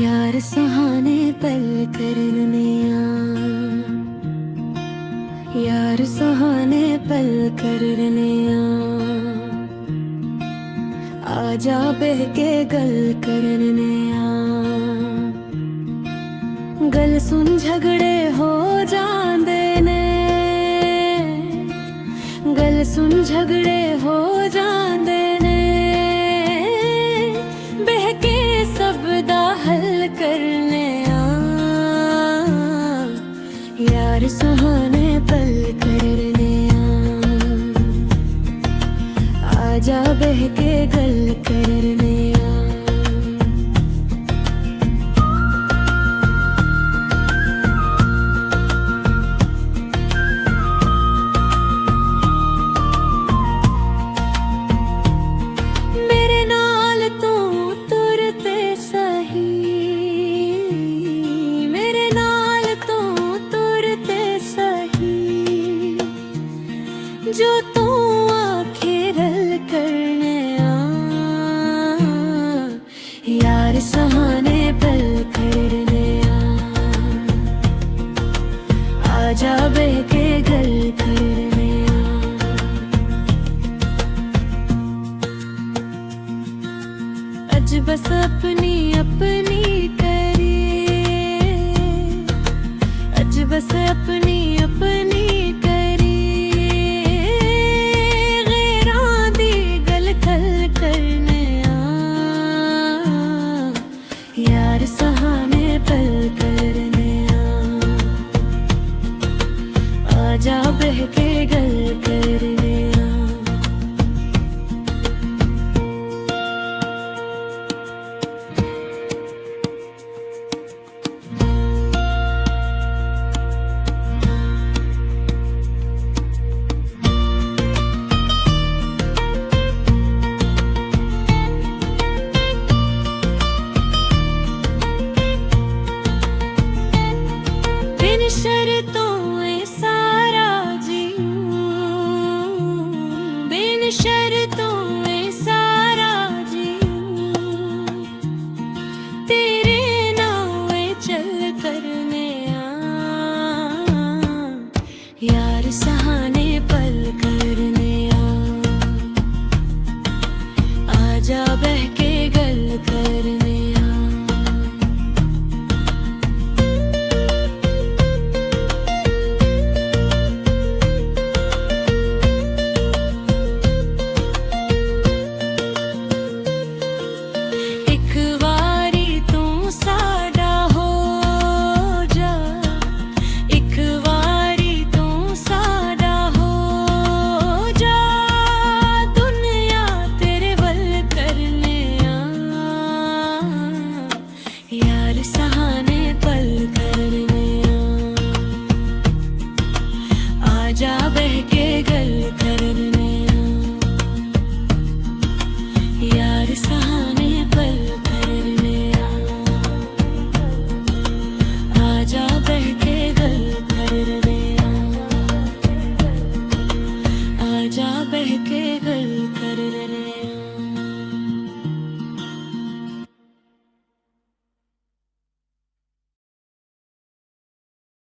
यार सुहाने पल करने यार सुहाने पल करने आजा बहके गल करने गल सुन झगड़े हो जांदे ने गल सुन झगड़े हो जांदे ने बहके सब दा हल करने यार सुहाने पल करने आजा बहके गल करने जो तू आखिरल करने यार सुहाने पल करने आजा बहके गल करने अज बस अपनी अपनी करी अज बस अपनी अपनी यार सुहाने पल करने आजा बहके गल करने शर्तों ए सारा जीऊं बिन शर्तों ए सारा जीऊं तेरे नाम चल करने यार सुहाने पल करने आजा बहके गल करने यार सुहाने पल करने आजा बहके गल